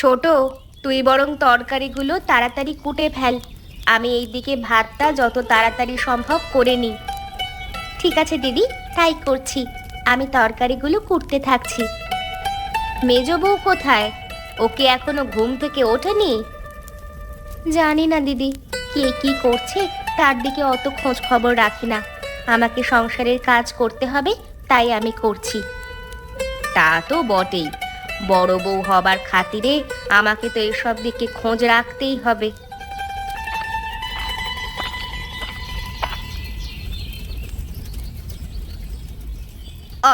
ছোট, তুই বরং তরকারিগুলো তাড়াতাড়ি কুটে ফেল। আমি এইদিকে ভাতটা যত তাড়াতাড়ি সম্ভব করে নিই। ঠিক আছে দিদি, তাই করছি। আমি তরকারিগুলো কুটতে থাকছি। মেজ বউ কোথায়? ওকে এখনো ঘুম থেকে ওঠেনি? জানি না দিদি, কে কি করছে তার দিকে অত খোঁজ খবর রাখি না। আমাকে সংসারের কাজ করতে হবে, তাই আমি করছি। তা তো বটেই, বড় বউ হবার খাতিরে আমাকে তো এসব দিকে খোঁজ রাখতেই হবে।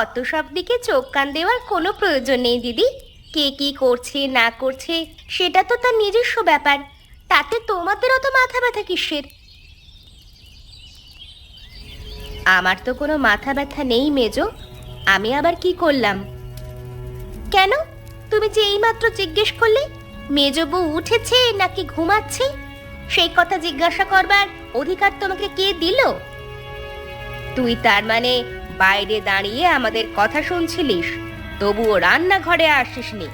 অত সব দিকে চোখ কান দেওয়ার কোনো প্রয়োজন নেই দিদি। কে কি করছে না করছে সেটা তো তার নিজস্ব ব্যাপার। তাতে তোমাদের অত মাথা ব্যথা কিসের? আমার তো কোনো মাথা ব্যথা নেই মেজো। আমি আবার কি করলাম? কেন? তুমি যে এইমাত্র জিজ্ঞেস করলে মেজো বউ উঠেছে নাকি ঘুমাচ্ছে, সেই কথা জিজ্ঞাসা করবার অধিকার তোমাকে কে দিল? তুই তার মানে বাইরে দাঁড়িয়ে আমাদের কথা শুনছিলিস, তবুও রান্নাঘরে আসিসনি?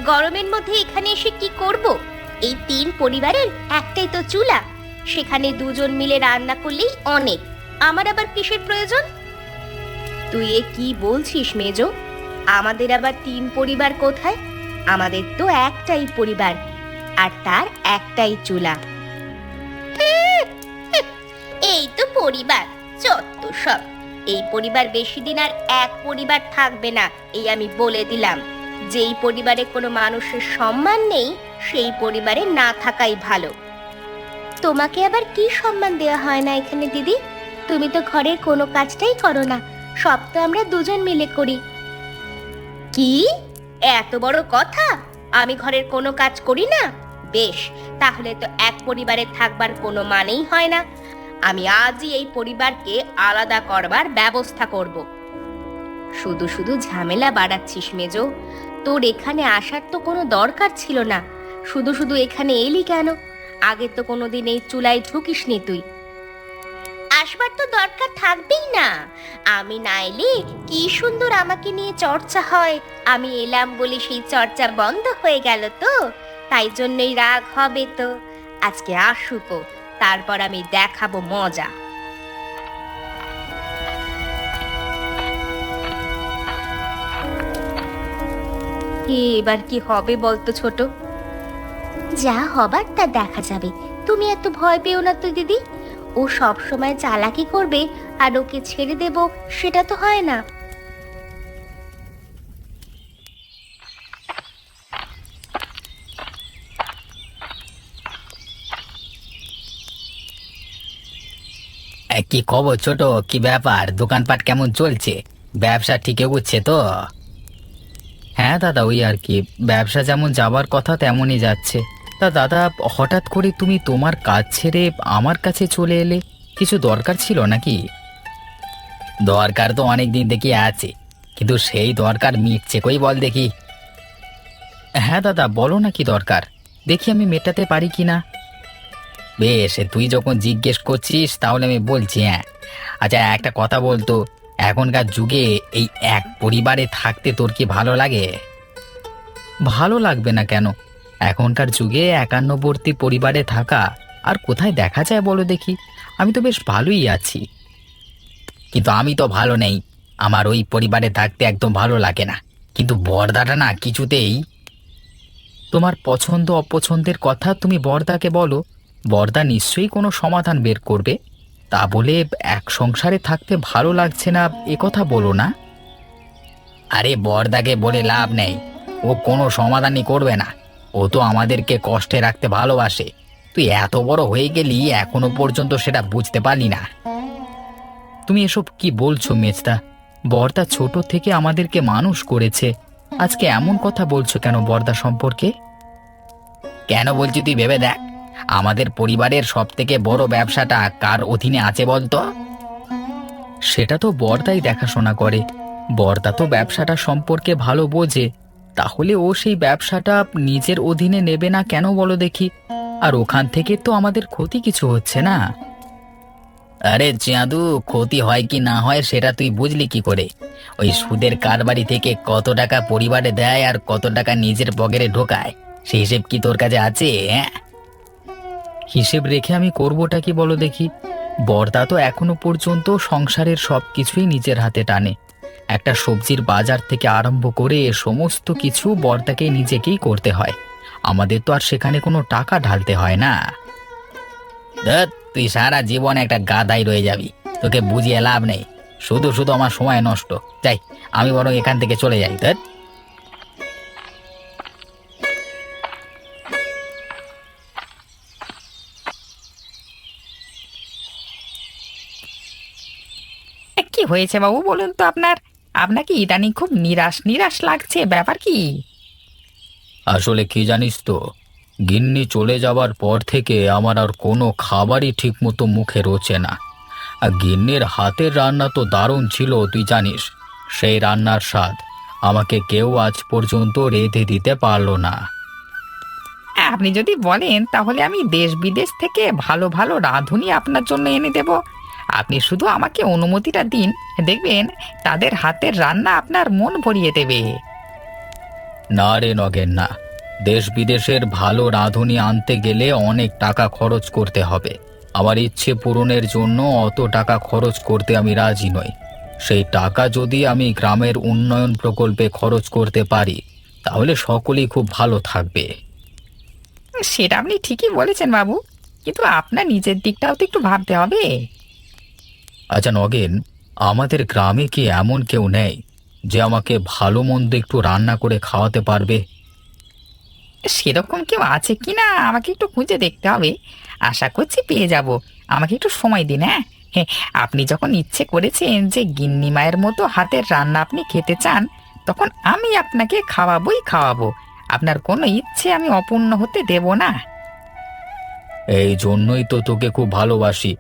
গরমের মধ্যে এখানে এসে কি করব? এই তিন পরিবারের একটাই তো চুলা, সেখানে দুজন মিলে রান্না করলেই অনেক। আমার আবার কিসের প্রয়োজন? তুই এ কি বলছিস মেজো? আমাদের আবার তিন পরিবার কোথায়? আমাদের তো একটাই পরিবার, আর তার একটাই চুলা। এই তো পরিবার, যত সব। এই পরিবার বেশি দিন আর এক পরিবার থাকবে না, এই আমি বলে দিলাম। যেই পরিবারে কোনো মানুষের সম্মান নেই, সেই পরিবারে না থাকাই ভালো। তোমাকে আবার কি সম্মান দেওয়া হয় না এখানে দিদি? তুমি তো ঘরের কোনো কাজটাই করো না, সব তো আমরা দুজন মিলে করি। কি এত বড় কথা? আমি ঘরের কোনো কাজ করি না? বেশ, তাহলে তো এক পরিবারে থাকবার কোনো মানেই হয় না। আমি আজই এই পরিবারকে আলাদা করবার ব্যবস্থা করব। শুধু শুধু ঝামেলা বাড়াচ্ছিস মেজো। তোর এখানে আসার তো কোনো দরকার ছিল না। শুধু শুধু এখানে এলি কেন? আগে তো কোনোদিন এই চুলায় ঢুকিসনি তুই। আসবার তো দরকার থাকবেই না। আমি না এলে কি সুন্দর আমাকে নিয়ে চর্চা হয়। আমি এলাম বলে সেই চর্চা বন্ধ হয়ে গেল তো, তাই জন্যই রাগ হবে তো। আজকে আসুকো, তারপর আমি দেখাবো মজা। এবার কি হবে বলতো ছোট? যা হবার তা দেখা যাবে। তুমি এত ভয় পেও না তো দিদি। ও সব সময় চালাকি করবে আর ওকে ছেড়ে দেব, সেটা তো হয় না। কি খবর ছোট? কি ব্যাপার, দোকানপাট কেমন চলছে? ব্যবসা ঠিক এগোচ্ছে তো? হ্যাঁ দাদা, ওই আর কি, ব্যবসা যেমন যাবার কথা তেমনই যাচ্ছে। তা দাদা, হঠাৎ করে তুমি তোমার কাজ ছেড়ে আমার কাছে চলে এলে, কিছু দরকার ছিল নাকি? দরকার তো অনেক দিন থেকে আছে, কিন্তু সেই দরকার মিটছে কই বল দেখি। হ্যাঁ দাদা, বলো না কি দরকার, দেখি আমি মেটাতে পারি কিনা। বেশ, তুই যখন জিজ্ঞেস করছিস তাহলে আমি বলছি। হ্যাঁ, আচ্ছা একটা কথা বলতো, এখনকার যুগে এই এক পরিবারে থাকতে তোর কি ভালো লাগে? ভালো লাগবে না কেন? এখনকার যুগে একান্নবর্তী পরিবারে থাকা আর কোথায় দেখা যায় বলো দেখি। আমি তো বেশ ভালোই আছি। কিন্তু আমি তো ভালো নেই, আমার ওই পরিবারে থাকতে একদম ভালো লাগে না। কিন্তু বর্দাটা না কিছুতেই। তোমার পছন্দ অপছন্দের কথা তুমি বর্দাকে বলো, বর্দা নিশ্চয়ই কোনো সমাধান বের করবে। তা বলে এক সংসারে থাকতে ভালো লাগছে না এ কথা বলো না। আরে বর্দাকে বলে লাভ নেই, ও কোনো সমাধানই করবে না। ও তো আমাদেরকে কষ্টে রাখতে ভালোবাসে। তুই এত বড় হয়ে গেলি এখনো পর্যন্ত সেটা বুঝতে পারলি না। তুমি এসব কি বলছো মেজদা? বর্দা ছোট থেকে আমাদেরকে মানুষ করেছে, আজকে এমন কথা বলছো কেন বর্দা সম্পর্কে? কেন বলছি তুই ভেবে দেখ, আমাদের পরিবারের সব থেকে বড় ব্যবসাটা কার অধীনে আছে বলতো? সেটা তো বর্দাই দেখাশোনা করে। বর্দা তো ব্যবসাটা সম্পর্কে ভালো বোঝে, তাহলে ও সেই ব্যবসাটা নিজের অধীনে নেবে না কেন বলো দেখি? আর ওখান থেকে তো আমাদের ক্ষতি কিছু হচ্ছে না। আরে চাঁদু, ক্ষতি হয় কি না হয় সেটা তুই বুঝলি কি করে? ওই সুদের কারবারি থেকে কত টাকা পরিবারে দেয় আর কত টাকা নিজের পকেটে ঢোকায়, সেই হিসেব কি তোর কাছে আছে? হ্যাঁ, হিসেব রেখে আমি করবোটা কি বলো দেখি? বর্দা তো এখনো পর্যন্ত সংসারের সব কিছুই নিজের হাতে টানে। একটা সবজির বাজার থেকে আরম্ভ করে সমস্ত কিছু বর্দাকে নিজেকেই করতে হয়। আমাদের তো আর সেখানে কোনো টাকা ঢালতে হয় না। ধ্যাৎ, তুই সারা জীবন একটা গাধাই রয়ে যাবি, তোকে বুঝিয়ে লাভ নেই। শুধু শুধু আমার সময় নষ্ট। যাই, আমি বরং এখান থেকে চলে যাই। ধ্যাৎ। কি হয়েছে বাবু, বলুন তো? আপনাকে ইদানিং খুব নিরাশ নিরাশ লাগছে, ব্যাপার কি? আসলে কি জানিস তো, গিন্নি চলে যাবার পর থেকে আমার আর কোনো খাবারই ঠিক মতো মুখে রোচে না। আর গিন্নির হাতের রান্না তো দারুণ ছিল, তুই জানিস। সেই রান্নার স্বাদ আমাকে কেউ আজ পর্যন্ত রেঁধে দিতে পারলো না। আপনি যদি বলেন তাহলে আমি দেশ বিদেশ থেকে ভালো ভালো রাঁধুনি আপনার জন্য এনে দেব। আপনি শুধু আমাকে অনুমতিটা দিন, দেখবেন তাদের হাতের রান্না আপনার মন ভরিয়ে দেবে। না রে নগেন, না। দেশ বিদেশের ভালো রাঁধুনি আনতে গেলে অনেক টাকা খরচ করতে হবে। আমার ইচ্ছে পূরণের জন্য অত টাকা খরচ করতে আমি রাজি নই। সেই টাকা যদি আমি গ্রামের উন্নয়ন প্রকল্পে খরচ করতে পারি, তাহলে সকলেই খুব ভালো থাকবে। সেটা আপনি ঠিকই বলেছেন বাবু, কিন্তু আপনার নিজের দিকটাও তো একটু ভাবতে হবে। আচ্ছা নগেন, আমাদের গ্রামে কি এমন কেউ নেই যে আমাকে ভালো মন্দ একটু রান্না করে খাওয়াতে পারবে? সেরকম কেউ আছে কি না আমাকে একটু খুঁজে দেখতে হবে। আশা করছি পেয়ে যাব। আমাকে একটু সময় দিন। হ্যাঁ হ্যাঁ, আপনি যখন ইচ্ছে করেছেন যে গিন্নি মায়ের মতো হাতের রান্না আপনি খেতে চান, তখন আমি আপনাকে খাওয়াবোই খাওয়াবো। আপনার কোনো ইচ্ছে আমি অপূর্ণ হতে দেব না। এই জন্যই তো তোকে খুব ভালোবাসি।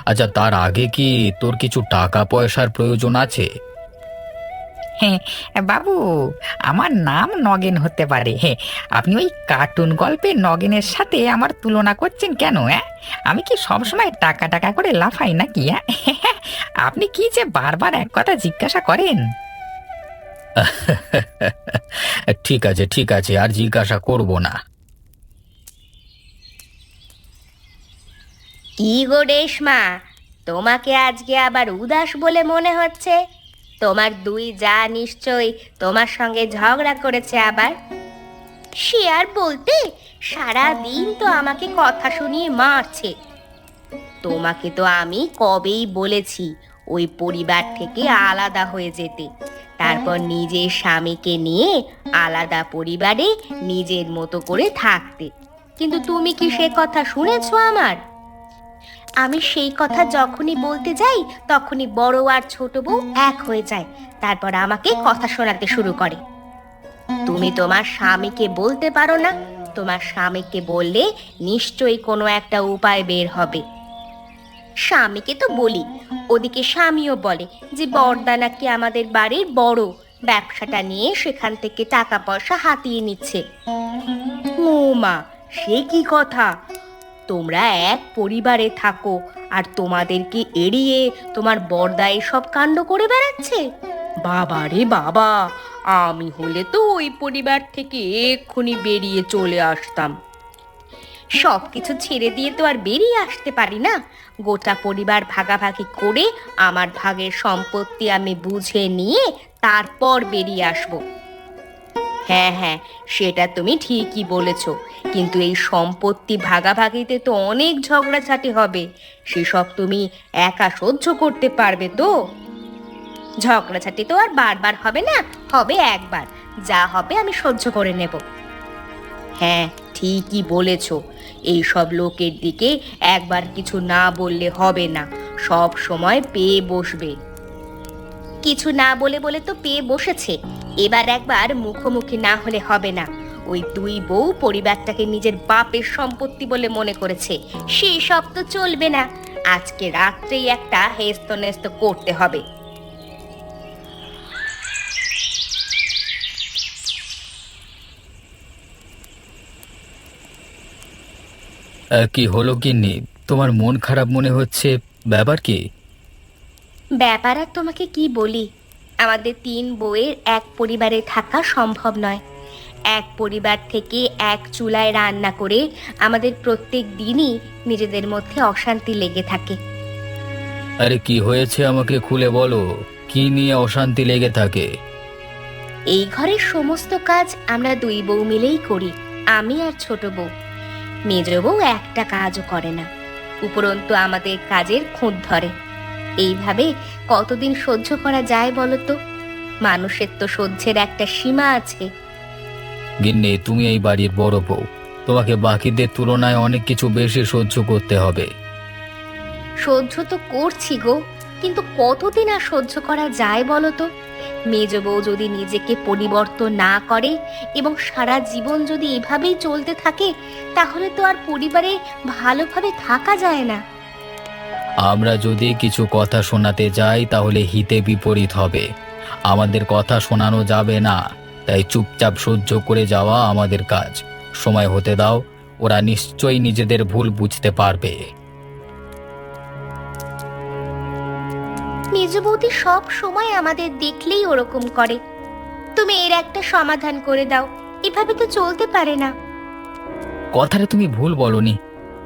আচ্ছা, তার আগে কি তোর কিছু টাকা পয়সার প্রয়োজন আছে? হ্যাঁ বাবু, আমার নাম নগেন হতে পারে। হ্যাঁ, আপনি ওই কার্টুন গল্পের নগেনের সাথে আমার তুলনা করছেন কেন? হ্যাঁ, আমি কি সবসময় টাকা টাকা করে লাফাই নাকি? হ্যাঁ, আপনি কি যে বারবার এক কথা জিজ্ঞাসা করেন। ঠিক আছে, ঠিক আছে, আর জিজ্ঞাসা করব না। কি গো রেশমা, তোমাকে আজকে আবার উদাস বলে মনে হচ্ছে। তোমার দুই যা নিশ্চয়ই তোমার সঙ্গে ঝগড়া করেছে আবার। সে আর বলতে, সারা দিন তো আমাকে কথা শুনিয়ে মারছে। তোমাকে তো আমি কবেই বলেছি ওই পরিবার থেকে আলাদা হয়ে যেতে, তারপর নিজের স্বামীকে নিয়ে আলাদা পরিবারে নিজের মতো করে থাকতে। কিন্তু তুমি কি সে কথা শুনেছো আমার? আমি সেই কথা যখনই বলতে যাই তখনই বড় আর ছোট বউ এক হয়ে যায়, তারপর আমাকে কথা শোনাতে শুরু করে। তুমি তোমার স্বামীকে বলতে পারো না? তোমার স্বামীকে বললে নিশ্চয়ই কোনো একটা উপায় বের হবে। স্বামীকে তো বলি, ওদিকে স্বামীও বলে যে বড়দা নাকি আমাদের বাড়ির বড়, ব্যবসাটা নিয়ে সেখান থেকে টাকা পয়সা হাতিয়ে নিচ্ছে। ও মা, সে কি কথা! তোমরা এক পরিবারে থাকো আর তোমাদেরকে এড়িয়ে তোমার বড়দা এসব কাণ্ড করে বেড়াচ্ছে? বাবা রে বাবা, আমি হলে তো ওই পরিবার থেকে এক্ষুনি বেরিয়ে চলে আসতাম। সব কিছু ছেড়ে দিয়ে তো আর বেরিয়ে আসতে পারি না। গোটা পরিবার ভাগাভাগি করে আমার ভাগের সম্পত্তি আমি বুঝে নিয়ে তারপর বেরিয়ে আসবো। হ্যাঁ হ্যাঁ, সেটা তুমি ঠিকই বলেছ, কিন্তু এই সম্পত্তি ভাগাভাগিতে তো অনেক ঝগড়াঝাটি হবে। সেসব তুমি একা সহ্য করতে পারবে তো? ঝগড়াঝাটি তো আর বারবার হবে না, হবে একবার। যা হবে আমি সহ্য করে নেব। হ্যাঁ, ঠিকই বলেছ। এই সব লোকের দিকে একবার কিছু না বললে হবে না, সব সময় পেয়ে বসবে। কিছু না বলে বলে তো পেয়ে বসেছে, এবার একবার মুখোমুখি না হলে হবে না। ওই দুই বউ পরিবারটাকে নিজের বাপের সম্পত্তি বলে মনে করেছে, সেই সব তো চলবে না। আজকে রাত্রেই একটা হেস্তনেস্ত করতে হবে। কি হলো গিন্নি, তোমার মন খারাপ মনে হচ্ছে? ব্যাপার কি? ব্যাপার আর তোমাকে কি বলি, আমাদের 3 বউয়ের এক পরিবারে থাকা সম্ভব নয়। এক পরিবার থেকে এক চুলায় রান্না করে আমাদের প্রত্যেক দিনই নিজেদের মধ্যে অশান্তি লেগে থাকে। আরে কি হয়েছে আমাকে খুলে বলো, কি নিয়ে অশান্তি লেগে থাকে? এই ঘরের সমস্ত কাজ আমরা 2 বউ মিলেই করি, আমি আর ছোট বউ। মেজ বউ একটা কাজও করে না, উপরন্তু আমাদের কাজের খুঁত ধরে। এইভাবে কতদিন সহ্য করা যায় বলো তো? মানুষের তো সহ্যের একটা সীমা আছে। গিন্নি, তুমি এই বাড়ির বড় বউ, তোমাকে বাকিদের তুলনায় অনেক কিছু বেশি সহ্য করতে হবে। সহ্য তো করছি গো, কিন্তু কতদিন আর সহ্য করা যায় বলো তো? মেজ বউ যদি নিজেকে পরিবর্তন না করে এবং সারা জীবন যদি এভাবেই চলতে থাকে, তাহলে তো আর পরিবারে ভালোভাবে থাকা যায় না। আমরা যদি কিছু কথা শোনাতে যাই তাহলে হিতে বিপরীত হবে। আমাদের কথা শোনানো যাবে না, তাই চুপচাপ সহ্য করে যাওয়া আমাদের কাজ। সময় হতে দাও, ওরা নিশ্চয়ই নিজেদের ভুল বুঝতে পারবে। মেজ বৌদি সব সময় আমাদের দেখলেই ওরকম করে। তুমি এর একটা সমাধান করে দাও, এভাবে তো চলতে পারে না। কথাটা তুমি ভুল বলনি।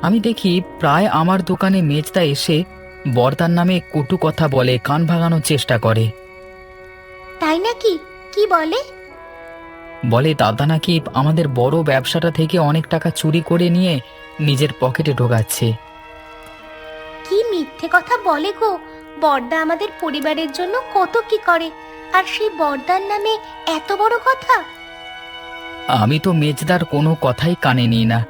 আমি দেখি প্রায় আমার দোকানে মেজদা এসে বর্দার নামে কটু কথা বলে, কান ভাঙানোর চেষ্টা করে। তাই নাকি? কি বলে? বলে দাদা নাকি আমাদের বড় ব্যবসাটা থেকে অনেক টাকা চুরি করে নিয়ে নিজের পকেটে ঢোকাচ্ছে। কি মিথ্যে কথা বলে গো! বড়দা আমাদের পরিবারের জন্য কত কি করে, আর সেই বড়দার নামে এত বড় কথা! আমি তো মেজদার কোনো কথাই কানে নিই না।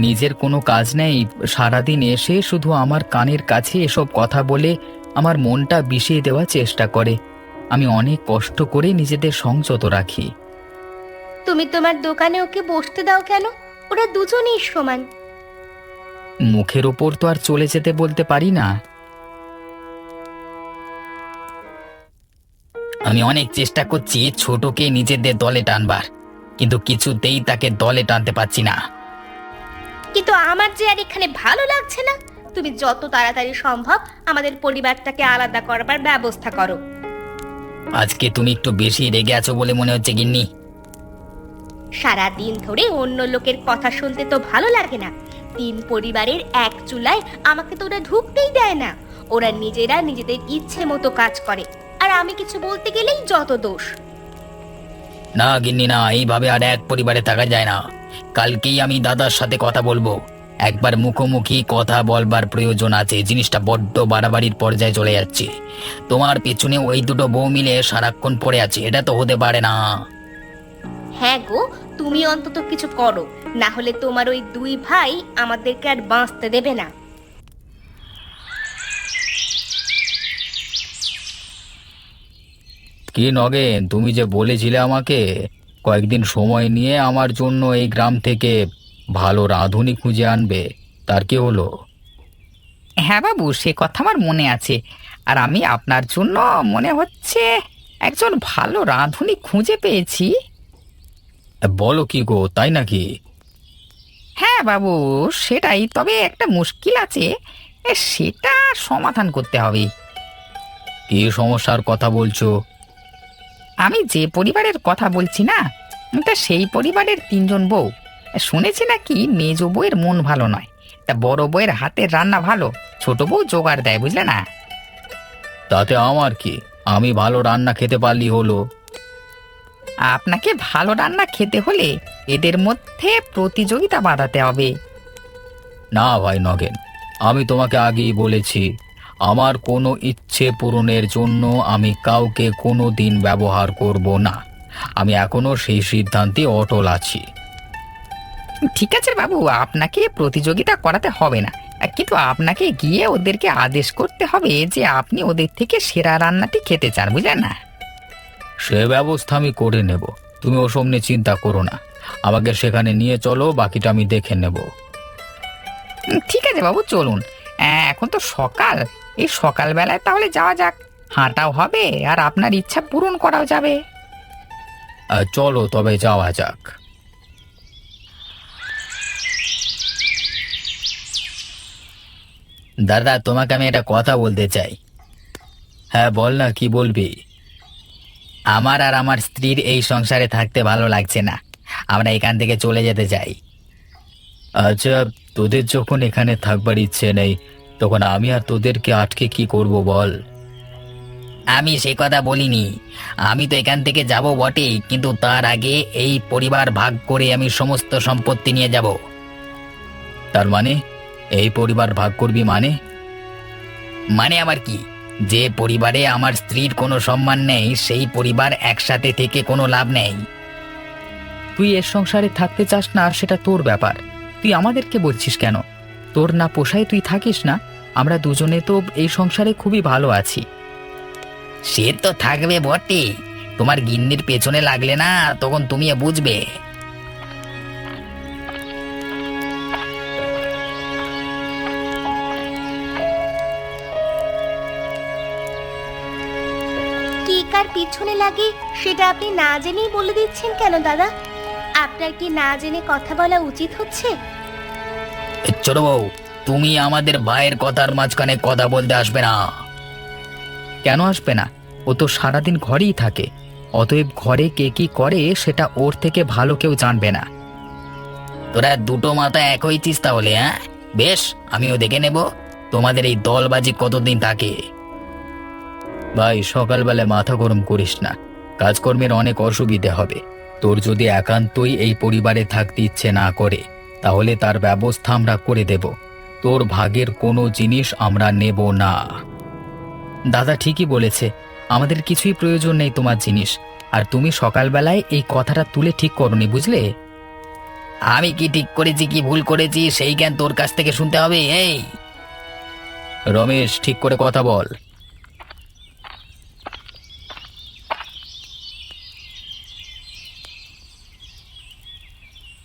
নিজের কোনো কাজ নেই, সারাদিন এসে শুধু আমার কানের কাছে এসব কথা বলে আমার মনটা বিষিয়ে দেওয়ার চেষ্টা করে। আমি অনেক কষ্ট করে নিজেদের সংযত রাখি। তুমি তোমার দোকানে ওকে বসতে দাও কেন? ওরা দুজনেই সমান। মুখের ওপর তো আর চলে যেতে বলতে পারি না। আমি অনেক চেষ্টা করছি ছোটকে নিজেদের দলে টানবার, কিন্তু কিছুতেই তাকে দলে টানতে পারছি না। কিন্তু আমার যে আর এখানে ভালো লাগছে না। তুমি যত তাড়াতাড়ি সম্ভব আমাদের পরিবারটাকে আলাদা করবার ব্যবস্থা করো। আজকে তুমি একটু বেশি রেগে আছো বলে মনে হচ্ছে গিন্নি। সারা দিন ধরে অন্য লোকের কথা শুনতে তো ভালো লাগে না। 3 পরিবারের এক চুলায় আমাকে তো ওরা ঢুকতেই দেয় না। ওরা নিজেরা নিজেদের ইচ্ছে মতো কাজ করে, আর আমি কিছু বলতে গেলেই যত দোষ। না গিন্নি না, এইভাবে আর এক পরিবারে থাকা যায় না। কালকেই আমি দাদার সাথে কথা বলবো। একবার মুখোমুখি কথা বলবার প্রয়োজন আছে, জিনিসটা বড্ড বাড়াবাড়ির পর্যায়ে চলে যাচ্ছে। তোমার পেছনে ওই দুটো বউ মিলে সারাক্ষণ পড়ে আছে, এটা তো হতে পারে না। হ্যাঁ গো, তুমি অন্তত কিছু করো, না হলে তোমার ওই 2 ভাই আমাদেরকে আর বাঁচতে দেবে না। কি নগেন, তুমি যে বলেছিলে আমাকে কয়েকদিন সময় নিয়ে আমার জন্য এই গ্রাম থেকে ভালো রাঁধুনি খুঁজে আনবে, তার কি হলো? হ্যাঁ বাবু, সে কথা আমার মনে আছে। আর আমি আপনার জন্য মনে হচ্ছে একজন ভালো রাঁধুনি খুঁজে পেয়েছি। বলো কি গো, তাই নাকি? হ্যাঁ বাবু, সেটাই। তবে একটা মুশকিল আছে, সেটা সমাধান করতে হবে। কি সমস্যার কথা বলছো? আমি যে পরিবারের কথা বলছি না, তা সেই পরিবারের 3 জন বউ। শুনেছি নাকি মেজ বউয়ের মন ভালো নয়, তা বড় বউয়ের হাতের রান্না ভালো, ছোট বউ জোগাড় দেয়, বুঝলে না? তাতে আমার কি, আমি ভালো রান্না খেতে পারলি হলো। আপনাকে ভালো রান্না খেতে হলে এদের মধ্যে প্রতিযোগিতা বাঁধাতে হবে। না ভাই নগেন, আমি তোমাকে আগেই বলেছি, আমার কোনো ইচ্ছে পূরণের জন্য আমি কাউকে কোনো দিন ব্যবহার করব না। আমি এখনো সেই সিদ্ধান্তে অটল আছি। ঠিক আছে বাবু, আপনাকে প্রতিযোগিতা করাতে হবে না, কিন্তু আপনাকে গিয়ে ওদেরকে আদেশ করতে হবে যে আপনি ওদের থেকে সেরা রান্নাটি খেতে চান, বুঝলেন না? সে ব্যবস্থা আমি করে নেব, তুমি ওসব নিয়ে চিন্তা করো না। আমাকে সেখানে নিয়ে চলো, বাকিটা আমি দেখে নেব। ঠিক আছে বাবু, চলুন। এখন তো সকাল, এই সকালবেলায় তাহলে যাওয়া যাক। হাঁটাও হবে আর আপনার ইচ্ছা পূরণ করাও যাবে। চলো তবে যাওয়া যাক। দাদা, তোমাকে আমি একটা কথা বলতে চাই। হ্যাঁ বল না, কি বলবি? আমার আর আমার স্ত্রীর এই সংসারে থাকতে ভালো লাগছে না, আমরা এখান থেকে চলে যেতে চাই। আচ্ছা, তোদের যখন এখানে থাকবার ইচ্ছে নেই, তখন আমি আর তোদেরকে আটকে কি করব বল? আমি সে কথা বলিনি। আমি তো এখান থেকে যাব বটেই, কিন্তু তার আগে এই পরিবার ভাগ করে আমি সমস্ত সম্পত্তি নিয়ে যাব। তার মানে এই পরিবার ভাগ করবি মানে? মানে আবার কি? যে পরিবারে আমার স্ত্রীর কোনো সম্মান নেই, সেই পরিবার একসাথে থেকে কোনো লাভ নেই। তুই এর সংসারে থাকতে চাস না, সেটা তোর ব্যাপার। তুই আমাদেরকে বলছিস কেন? তোর না পোষায় তুই থাকিস না। আমরা দুজনে তো এই সংসারে খুবই ভালো আছি। সে তো থাকবে বটে, তোমার গিন্নির পেছনে লাগলে না, তখন তুমি বুঝবে। কি কার পিছনে লাগে সেটা আপনি না জেনেই বলে দিচ্ছেন কেন দাদা? আপনার কি না জেনে কথা বলা উচিত হচ্ছে? ছোট বউ, তুমি আমাদের ভাইয়ের কথার মাঝখানে কথা বলতে আসবে না। কেন আসবে না? ও তো সারাদিন ঘরেই থাকে। অতএব ঘরে কে কি করে সেটা ওর থেকে ভালো কেউ জানবে না। তোরা দুটো মাথা এক হইছিস তাহলে? হ্যাঁ বেশ, আমিও দেখে নেব তোমাদের এই দলবাজি কতদিন থাকে। ভাই, সকালবেলা মাথা গরম করিস না। কাজকর্মের অনেক অসুবিধে হবে। তোর যদি একান্তই এই পরিবারে থাকতে ইচ্ছে না করে, তাহলে তার ব্যবস্থা আমরা করে দেব। তোর ভাগের কোনো জিনিস আমরা নেব না। দাদা ঠিকই বলেছে, আমাদের কিছুই প্রয়োজন নেই তোমার জিনিস। আর তুমি সকালবেলায় এই কথাটা তুলে ঠিক করনি, বুঝলে? আমি কি ঠিক করেছি কি ভুল করেছি সেই জ্ঞান তোর কাছ থেকে শুনতে হবে? এই রমেশ, ঠিক করে কথা বল।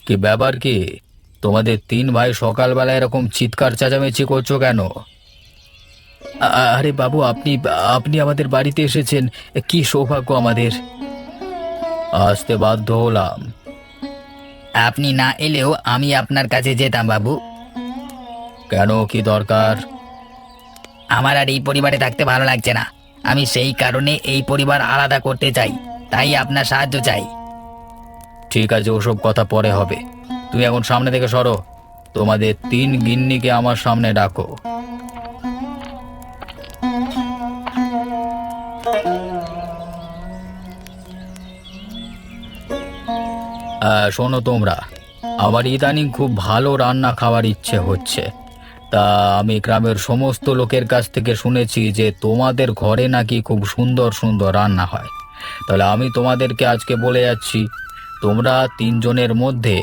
কি ব্যাপার কি? তোমাদের তিন ভাই সকালবেলা এরকম চিৎকার চেঁচামেচি করছো কেন? আরে বাবু, আপনি আপনি আমাদের বাড়িতে এসেছেন, কি সৌভাগ্য আমাদের। আসতে বাধ্য হলাম। আপনি না এলেও আমি আপনার কাছে যেতাম বাবু। কেন, কি দরকার? আমার আর এই পরিবারে থাকতে ভালো লাগছে না। আমি সেই কারণে এই পরিবার আলাদা করতে চাই, তাই আপনার সাহায্য চাই। ঠিক আছে, ওসব কথা পরে হবে। তুমি এখন সামনে থেকে সরো। তোমাদের তিন গিন্নিকে আমার সামনে ডাকো। শোনো তোমরা, আমার ইদানিং খুব ভালো রান্না খাওয়ার ইচ্ছে হচ্ছে। তা আমি গ্রামের সমস্ত লোকের কাছ থেকে শুনেছি যে তোমাদের ঘরে নাকি খুব সুন্দর সুন্দর রান্না হয়। তাহলে আমি তোমাদেরকে আজকে বলে যাচ্ছি, তোমরা তিনজনের মধ্যে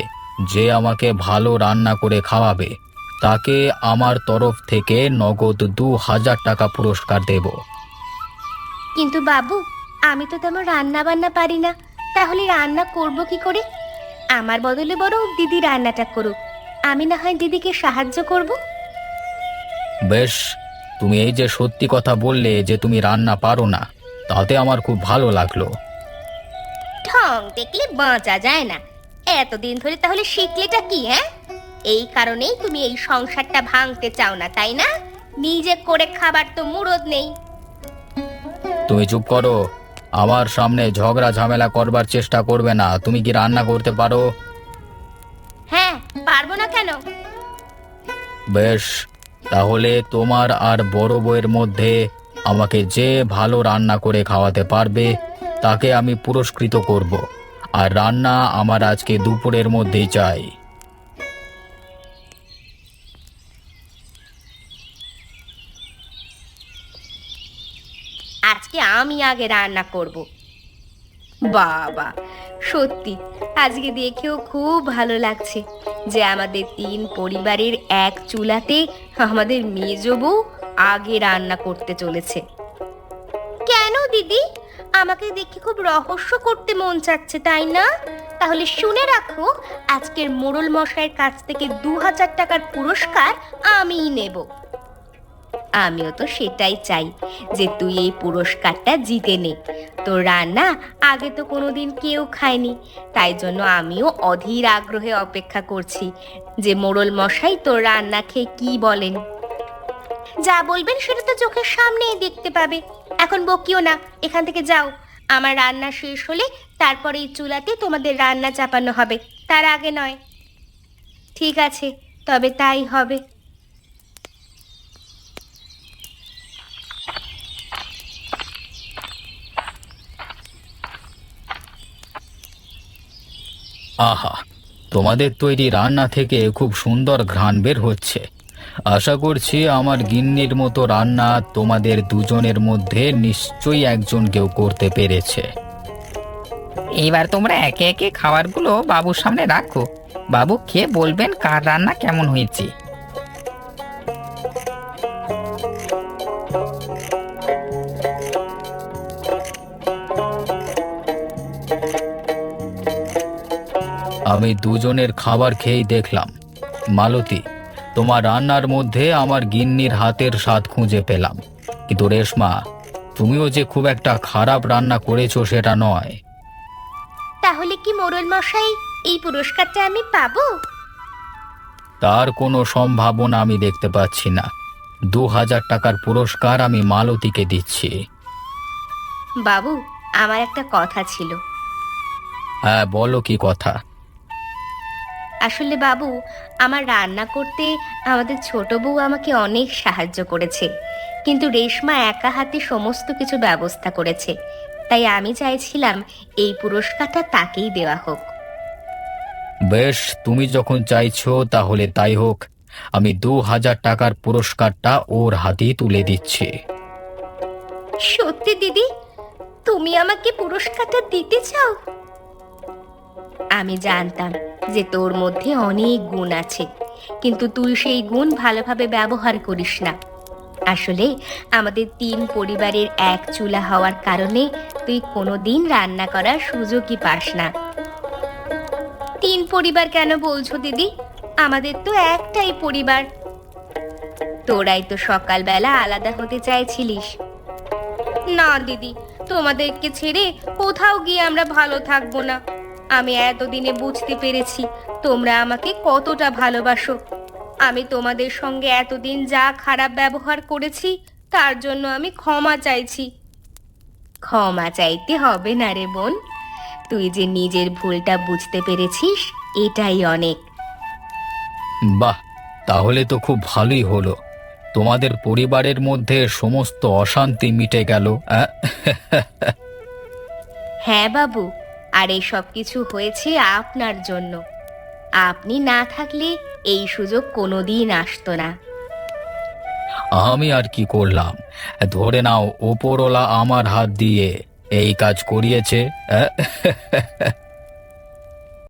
যে আমাকে ভালো রান্না করে খাওয়াবে, তাকে আমার তরফ থেকে নগদ 2000 টাকা পুরস্কার দেব। কিন্তু বাবু, আমি তো তেমন রান্না বান্না পারি না, তাহলে রান্না করব কি করে? আমার বদলে বরং দিদি রান্নাটা করুক, আমি না হয় দিদিকে সাহায্য করব। বেশ, তুমি এই যে সত্যি কথা বললে যে তুমি রান্না পারো না, তাতে আমার খুব ভালো লাগলো। ঠং দেখলে বাঁচা যায় না। এতদিন ধরে তাহলে শিখলেটা কি? হ্যাঁ, এই কারণেই তুমি এই সংসারটা ভাঙতে চাও না, তাই না? নিজে করে খাবার তো মুরদ নেই। তুমি চুপ করো। আমার সামনে ঝগড়া ঝামেলা করবার চেষ্টা করবে না। তুমি কি রান্না করতে পারো? হ্যাঁ, পারবো না কেন? বেশ, তাহলে তোমার আর বড় বউয়ের মধ্যে আমাকে যে ভালো রান্না করে খাওয়াতে পারবে, তাকে আমি পুরস্কৃত করব। আর রান্না আমার আজকে দুপুরের মধ্যেই চাই। আজকে আমি আগে রান্না করব। বাবা, সত্যি আজকে দেখেও খুব ভালো লাগছে যে আমাদের তিন পরিবারের এক চুলাতে আমাদের মেজ বউ আগে রান্না করতে চলেছে। কেন দিদি, আমাকে দেখে খুব রহস্য করতে মন চাচ্ছে, তাই না? তাহলে শুনে রাখো, আজকের মোড়ল মশাইয়ের কাছ থেকে 2000 টাকার পুরস্কার আমিই নেব। আমিও তো সেটাই চাই যে তুই এই পুরস্কারটা জিতে নে। তোর রান্না আগে তো কোনোদিন কেউ খায়নি, তাই জন্য আমিও অধীর আগ্রহে অপেক্ষা করছি যে মোড়ল মশাই তোর রান্না খেয়ে কি বলেন। যা বলবেন সেটা তো চোখের সামনেই দেখতে পাবে। এখন বকিও না, এখান থেকে যাও। আমার রান্না শেষ হলে তারপরে এই চুলাতে তোমাদের রান্না চাপানো হবে, তার আগে নয়। ঠিক আছে, তবে তাই হবে। আহা, তোমাদের তৈরি রান্না থেকে খুব সুন্দর ঘ্রাণ বের হচ্ছে। আশা করছি আমার গিন্নির মতো রান্না তোমাদের দুজনের মধ্যে নিশ্চয়ই একজন কেউ করতে পেরেছে। এইবার তোমরা একে একে খাবারগুলো বাবুর সামনে রাখো। বাবু খেয়ে বলবেন কার রান্না কেমন হয়েছে। আমি দুজনের খাবার খেয়েই দেখলাম, মালতী, তোমার রান্নার মধ্যে আমার গিন্নির হাতের স্বাদ খুঁজে পেলাম, কিন্তু রেশমা, তুমিও যে খুব একটা খারাপ রান্না করেছো সেটা নয়। তাহলে কি মোড়ল মশাই, এই পুরস্কারটা আমি পাবো? তার কোনো সম্ভাবনা আমি দেখতে পাচ্ছি না। 2000 টাকার পুরস্কার আমি মালতীকে দিচ্ছি। বাবু, আমার একটা কথা ছিল। হ্যাঁ, বলো কি কথা? আসলে বাবু, আমার রান্না করতে আমাদের ছোট বউ আমাকে অনেক সাহায্য করেছে, কিন্তু রেশমা একা হাতে সমস্ত কিছু ব্যবস্থা করেছে। তাই আমি চাইছিলাম এই পুরস্কারটা তাকেই দেওয়া হোক। বেশ, তুমি যখন চাইছো তাহলে তাই হোক। আমি 2000 টাকার পুরস্কারটা ওর হাতেই তুলে দিচ্ছি। সত্যি দিদি, তুমি আমাকে পুরস্কারটা দিতে চাও? আমি জানতাম যে তোর মধ্যে অনেক গুণ আছে, কিন্তু তুই সেই গুণ ভালোভাবে ব্যবহার করিস না। আসলে আমাদের 3 পরিবারের এক চুলা হওয়ার কারণে তুই কোনোদিন রান্না করার সুযোগই পাস না। 3 পরিবার কেন বলছো দিদি? আমাদের তো একটাই পরিবার। তোরাই তো সকালবেলা আলাদা হতে চাইছিলিস। না দিদি, তোমাদেরকে ছেড়ে কোথাও গিয়ে আমরা ভালো থাকবো না। আমি এতদিনে বুঝতে পেরেছি তোমরা আমাকে কতটা ভালোবাসো। আমি তোমাদের সঙ্গে এতদিন যা খারাপ ব্যবহার করেছি তার জন্য আমি ক্ষমা চাইছি। ক্ষমা চাইতে হবে না রে বোন, তুই যে নিজের ভুলটা বুঝতে পেরেছিস এটাই অনেক। বাহ, তাহলে তো খুব ভালোই হলো। তোমাদের পরিবারের মধ্যে সমস্ত অশান্তি মিটে গেল। হ্যাঁ বাবু, আর এই সব কিছু হয়েছে আপনার জন্য। আপনি না থাকলে এই সুযোগ কোনোদিন আসতো না। আমি আর কি করলাম? ধরে নাও ওপরওয়ালা আমার হাত দিয়ে এই কাজ করিয়েছে।